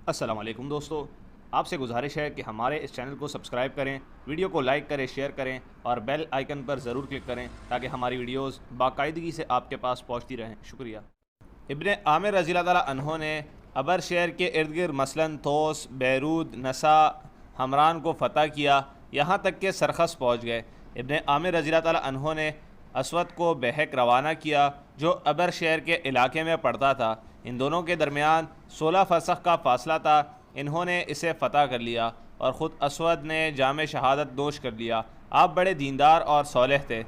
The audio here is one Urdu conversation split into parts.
السلام علیکم دوستو، آپ سے گزارش ہے کہ ہمارے اس چینل کو سبسکرائب کریں، ویڈیو کو لائک کریں، شیئر کریں اور بیل آئیکن پر ضرور کلک کریں تاکہ ہماری ویڈیوز باقاعدگی سے آپ کے پاس پہنچتی رہیں۔ شکریہ۔ ابن عامر رضی اللہ تعالیٰ عنہ نے ابر شہر کے ارد گرد مثلاً طوس، بیرود، نسا، حمران کو فتح کیا، یہاں تک کہ سرخس پہنچ گئے۔ ابن عامر رضی اللہ تعالیٰ عنہ نے اسود کو بحق روانہ کیا جو ابر شہر کے علاقے میں پڑتا تھا۔ ان دونوں کے درمیان 16 فرسخ کا فاصلہ تھا۔ انہوں نے اسے فتح کر لیا اور خود اسود نے جام شہادت نوش کر لیا۔ آپ بڑے دیندار اور صالح تھے۔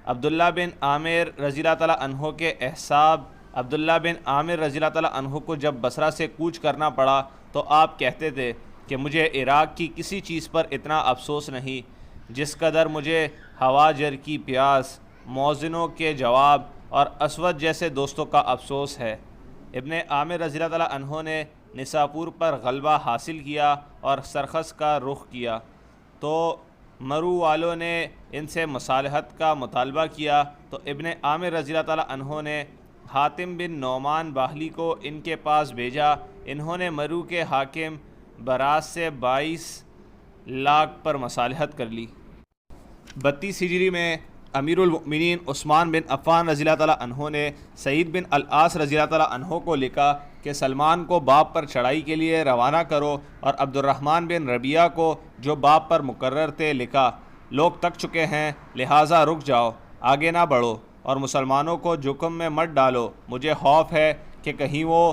عبداللہ بن عامر رضی اللہ تعالیٰ عنہ کے احساب عبداللہ بن عامر رضی اللہ تعالیٰ عنہ کو جب بصرہ سے کوچ کرنا پڑا تو آپ کہتے تھے کہ مجھے عراق کی کسی چیز پر اتنا افسوس نہیں جس قدر مجھے ہواجر کی پیاس، موزنوں کے جواب اور اسود جیسے دوستوں کا افسوس ہے۔ ابن عامر رضی اللہ تعالیٰ عنہ نے نساپور پر غلبہ حاصل کیا اور سرخس کا رخ کیا تو مرو والوں نے ان سے مصالحت کا مطالبہ کیا تو ابن عامر رضی اللہ تعالیٰ عنہ نے حاتم بن نعمان باہلی کو ان کے پاس بھیجا۔ انہوں نے مرو کے حاکم براس سے 22 لاکھ پر مصالحت کر لی۔ 32 ہجری میں امیر المؤمنین عثمان بن عفان رضی اللہ تعالیٰ عنہ نے سعید بن العاص رضی اللہ تعالیٰ عنہ کو لکھا کہ سلمان کو باب پر چڑھائی کے لیے روانہ کرو، اور عبد الرحمن بن ربیعہ کو جو باب پر مقرر تھے لکھا، لوگ تک چکے ہیں لہٰذا رک جاؤ، آگے نہ بڑھو اور مسلمانوں کو جکم میں مت ڈالو، مجھے خوف ہے کہ کہیں وہ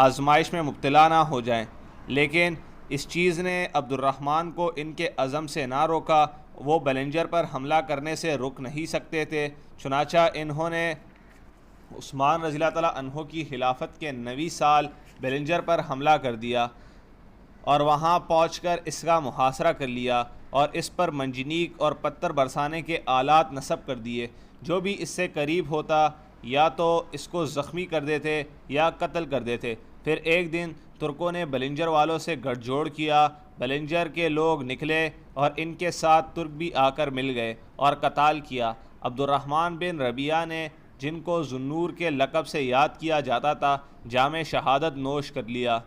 آزمائش میں مبتلا نہ ہو جائیں۔ لیکن اس چیز نے عبد الرحمن کو ان کے عزم سے نہ روکا، وہ بلنجر پر حملہ کرنے سے رک نہیں سکتے تھے، چنانچہ انہوں نے عثمان رضی اللہ تعالیٰ عنہ کی خلافت کے 90 سال بلنجر پر حملہ کر دیا اور وہاں پہنچ کر اس کا محاصرہ کر لیا اور اس پر منجنیق اور پتھر برسانے کے آلات نصب کر دیے۔ جو بھی اس سے قریب ہوتا یا تو اس کو زخمی کر دیتے یا قتل کر دیتے۔ پھر ایک دن ترکوں نے بلنجر والوں سے گٹھ جوڑ کیا، بلنجر کے لوگ نکلے اور ان کے ساتھ ترک بھی آ کر مل گئے اور قتال کیا۔ عبد الرحمن بن ربیعہ نے، جن کو ذوالنور کے لقب سے یاد کیا جاتا تھا، جام شہادت نوش کر لیا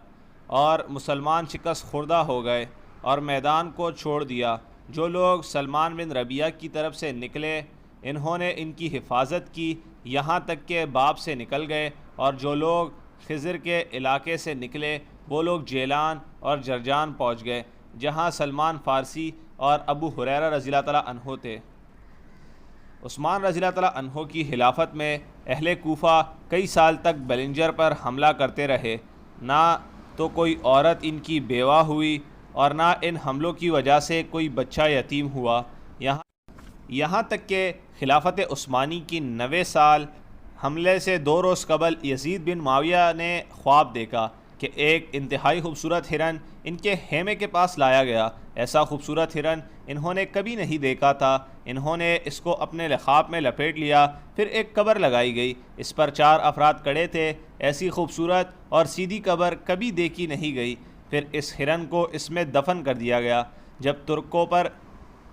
اور مسلمان شکست خوردہ ہو گئے اور میدان کو چھوڑ دیا۔ جو لوگ سلمان بن ربیعہ کی طرف سے نکلے انہوں نے ان کی حفاظت کی یہاں تک کہ باب سے نکل گئے، اور جو لوگ خضر کے علاقے سے نکلے وہ لوگ جیلان اور جرجان پہنچ گئے جہاں سلمان فارسی اور ابو ہریرہ رضی اللہ تعالیٰ عنہ تھے۔ عثمان رضی اللہ تعالیٰ عنہ کی خلافت میں اہل کوفہ کئی سال تک بلنجر پر حملہ کرتے رہے، نہ تو کوئی عورت ان کی بیوہ ہوئی اور نہ ان حملوں کی وجہ سے کوئی بچہ یتیم ہوا، یہاں تک کہ خلافت عثمانی کی 90 سال حملے سے 2 روز قبل یزید بن معاویہ نے خواب دیکھا کہ ایک انتہائی خوبصورت ہرن ان کے خیمے کے پاس لایا گیا۔ ایسا خوبصورت ہرن انہوں نے کبھی نہیں دیکھا تھا۔ انہوں نے اس کو اپنے لحاف میں لپیٹ لیا۔ پھر ایک قبر لگائی گئی، اس پر 4 افراد کھڑے تھے۔ ایسی خوبصورت اور سیدھی قبر کبھی دیکھی نہیں گئی۔ پھر اس ہرن کو اس میں دفن کر دیا گیا۔ جب ترکوں پر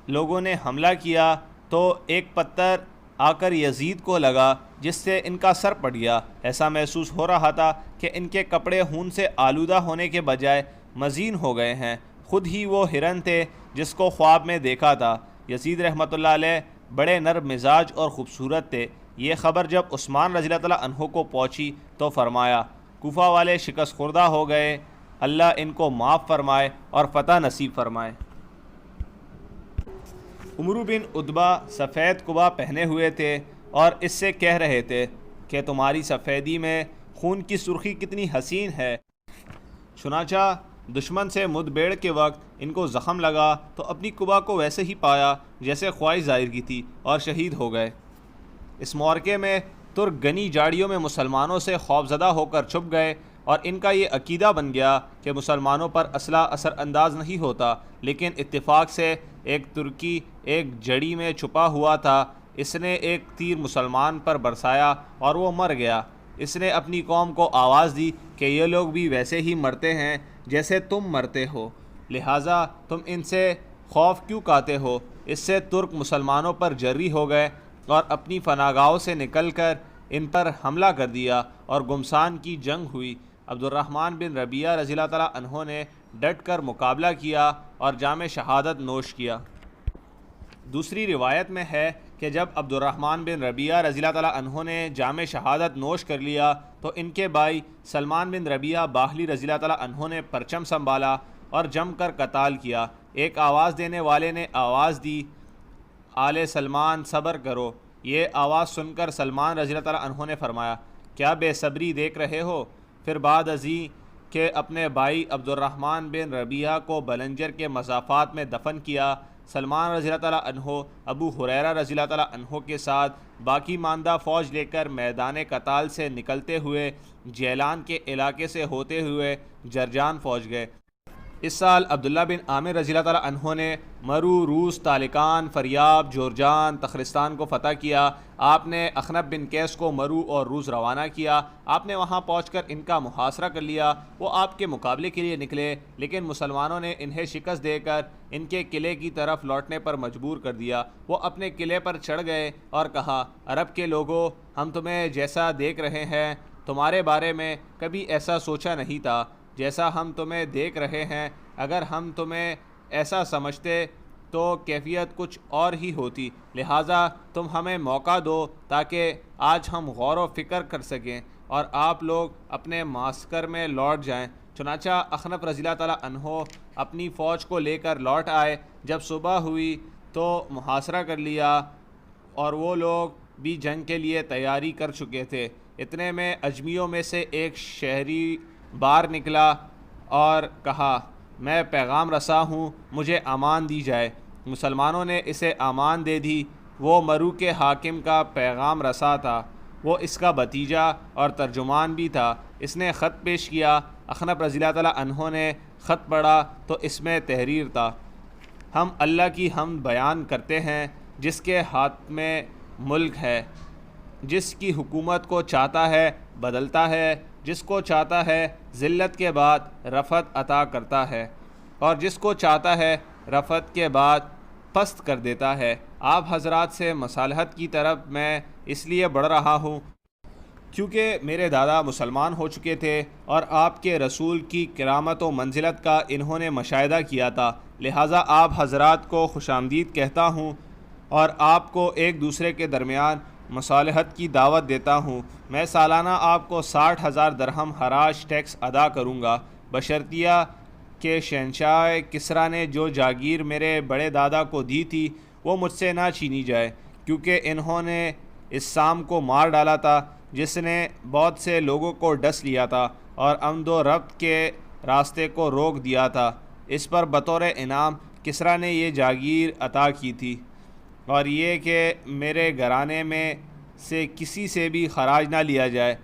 لوگوں نے حملہ کیا تو ایک پتھر آ کر یزید کو لگا جس سے ان کا سر پڑ گیا۔ ایسا محسوس ہو رہا تھا کہ ان کے کپڑے خون سے آلودہ ہونے کے بجائے مزین ہو گئے ہیں، خود ہی وہ ہرن تھے جس کو خواب میں دیکھا تھا۔ یزید رحمۃ اللہ علیہ بڑے نرم مزاج اور خوبصورت تھے۔ یہ خبر جب عثمان رضی اللہ تعالیٰ عنہ کو پہنچی تو فرمایا، کوفہ والے شکست خوردہ ہو گئے، اللہ ان کو معاف فرمائے اور فتح نصیب فرمائے۔ عمرو بن عتبہ سفید قبا پہنے ہوئے تھے اور اس سے کہہ رہے تھے کہ تمہاری سفیدی میں خون کی سرخی کتنی حسین ہے۔ چنانچہ دشمن سے مدبیڑ کے وقت ان کو زخم لگا تو اپنی قبا کو ویسے ہی پایا جیسے خواہش ظاہر کی تھی اور شہید ہو گئے۔ اس معرکے میں ترک گنی جاڑیوں میں مسلمانوں سے خوفزدہ ہو کر چھپ گئے اور ان کا یہ عقیدہ بن گیا کہ مسلمانوں پر اسلحہ اثر انداز نہیں ہوتا، لیکن اتفاق سے ایک ترکی ایک جڑی میں چھپا ہوا تھا، اس نے ایک تیر مسلمان پر برسایا اور وہ مر گیا۔ اس نے اپنی قوم کو آواز دی کہ یہ لوگ بھی ویسے ہی مرتے ہیں جیسے تم مرتے ہو، لہٰذا تم ان سے خوف کیوں کھاتے ہو؟ اس سے ترک مسلمانوں پر جری ہو گئے اور اپنی پناہ گاہوں سے نکل کر ان پر حملہ کر دیا اور گمسان کی جنگ ہوئی۔ عبد الرحمن بن ربیعہ رضی اللہ تعالیٰ عنہ نے ڈٹ کر مقابلہ کیا اور جام شہادت نوش کیا۔ دوسری روایت میں ہے کہ جب عبد الرحمن بن ربیعہ رضی اللہ تعالیٰ عنہ نے جام شہادت نوش کر لیا تو ان کے بھائی سلمان بن ربیعہ باہلی رضی اللہ تعالیٰ عنہ نے پرچم سنبھالا اور جم کر قتال کیا۔ ایک آواز دینے والے نے آواز دی، آل سلمان صبر کرو۔ یہ آواز سن کر سلمان رضی اللہ تعالیٰ عنہ نے فرمایا، کیا بے صبری دیکھ رہے ہو؟ پھر بعد ازیں کہ اپنے بھائی عبد الرحمن بن ربیعہ کو بلنجر کے مضافات میں دفن کیا، سلمان رضی اللہ تعالیٰ عنہ ابو ہریرہ رضی اللہ تعالیٰ عنہ کے ساتھ باقی ماندہ فوج لے کر میدان قتال سے نکلتے ہوئے جیلان کے علاقے سے ہوتے ہوئے جرجان پہنچ گئے۔ اس سال عبداللہ بن عامر رضی اللہ تعالیٰ عنہ نے مرو، روس، تالکان، فریاب، جورجان، تخرستان کو فتح کیا۔ آپ نے اخنب بن قیس کو مرو اور روس روانہ کیا۔ آپ نے وہاں پہنچ کر ان کا محاصرہ کر لیا۔ وہ آپ کے مقابلے کے لیے نکلے لیکن مسلمانوں نے انہیں شکست دے کر ان کے قلعے کی طرف لوٹنے پر مجبور کر دیا۔ وہ اپنے قلعے پر چڑھ گئے اور کہا، عرب کے لوگوں، ہم تمہیں جیسا دیکھ رہے ہیں تمہارے بارے میں کبھی ایسا سوچا نہیں تھا جیسا ہم تمہیں دیکھ رہے ہیں۔ اگر ہم تمہیں ایسا سمجھتے تو کیفیت کچھ اور ہی ہوتی، لہٰذا تم ہمیں موقع دو تاکہ آج ہم غور و فکر کر سکیں اور آپ لوگ اپنے معسکر میں لوٹ جائیں۔ چنانچہ اخنف رضی اللہ تعالیٰ عنہ اپنی فوج کو لے کر لوٹ آئے۔ جب صبح ہوئی تو محاصرہ کر لیا اور وہ لوگ بھی جنگ کے لیے تیاری کر چکے تھے۔ اتنے میں اجمیوں میں سے ایک شہری باہر نکلا اور کہا، میں پیغام رسا ہوں، مجھے امان دی جائے۔ مسلمانوں نے اسے امان دے دی۔ وہ مرو کے حاکم کا پیغام رسا تھا، وہ اس کا بھتیجا اور ترجمان بھی تھا۔ اس نے خط پیش کیا۔ اخنف رضی اللہ تعالیٰ عنہ نے خط پڑھا تو اس میں تحریر تھا، ہم اللہ کی حمد بیان کرتے ہیں جس کے ہاتھ میں ملک ہے، جس کی حکومت کو چاہتا ہے بدلتا ہے، جس کو چاہتا ہے ذلت کے بعد رفعت عطا کرتا ہے اور جس کو چاہتا ہے رفعت کے بعد پست کر دیتا ہے۔ آپ حضرات سے مصالحت کی طرف میں اس لیے بڑھ رہا ہوں کیونکہ میرے دادا مسلمان ہو چکے تھے اور آپ کے رسول کی کرامت و منزلت کا انہوں نے مشاہدہ کیا تھا، لہٰذا آپ حضرات کو خوش آمدید کہتا ہوں اور آپ کو ایک دوسرے کے درمیان مصالحت کی دعوت دیتا ہوں۔ میں سالانہ آپ کو 60,000 درہم حراج ٹیکس ادا کروں گا، بشرطیہ کہ شہنشاہ کسریٰ نے جو جاگیر میرے بڑے دادا کو دی تھی وہ مجھ سے نہ چھینی جائے، کیونکہ انہوں نے اس سام کو مار ڈالا تھا جس نے بہت سے لوگوں کو ڈس لیا تھا اور امن و ربط کے راستے کو روک دیا تھا۔ اس پر بطور انعام کسریٰ نے یہ جاگیر عطا کی تھی، اور یہ کہ میرے گھرانے میں سے کسی سے بھی خراج نہ لیا جائے۔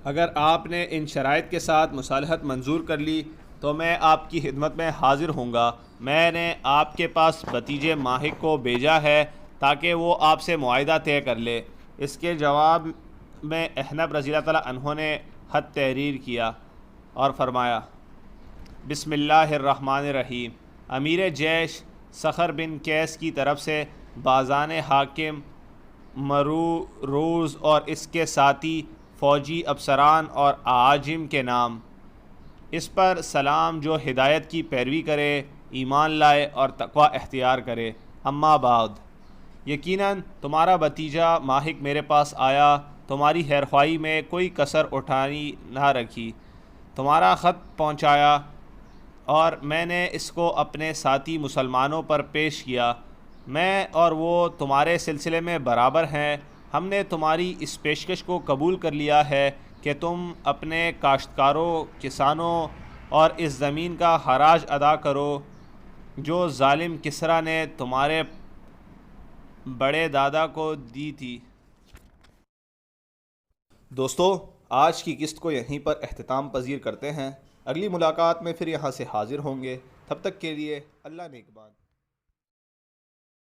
اگر آپ نے ان شرائط کے ساتھ مصالحت منظور کر لی تو میں آپ کی خدمت میں حاضر ہوں گا۔ میں نے آپ کے پاس بھتیجے ماہک کو بھیجا ہے تاکہ وہ آپ سے معاہدہ طے کر لے۔ اس کے جواب میں احنف رضی اللہ تعالیٰ عنہ نے خط تحریر کیا اور فرمایا، بسم اللہ الرحمن الرحیم، امیر جیش صخر بن قیس کی طرف سے بازان حاکم مرو، روز اور اس کے ساتھی فوجی افسران اور اعاجم کے نام، اس پر سلام جو ہدایت کی پیروی کرے، ایمان لائے اور تقوی اختیار کرے۔ اما بعد، یقیناً تمہارا بھتیجا ماہک میرے پاس آیا، تمہاری خیرخواہی میں کوئی کسر اٹھانی نہ رکھی، تمہارا خط پہنچایا اور میں نے اس کو اپنے ساتھی مسلمانوں پر پیش کیا۔ میں اور وہ تمہارے سلسلے میں برابر ہیں۔ ہم نے تمہاری اس پیشکش کو قبول کر لیا ہے کہ تم اپنے کاشتکاروں، کسانوں اور اس زمین کا خراج ادا کرو جو ظالم کسریٰ نے تمہارے بڑے دادا کو دی تھی۔ دوستو، آج کی قسط کو یہیں پر اختتام پذیر کرتے ہیں۔ اگلی ملاقات میں پھر یہاں سے حاضر ہوں گے، تب تک کے لیے اللہ نگہبان۔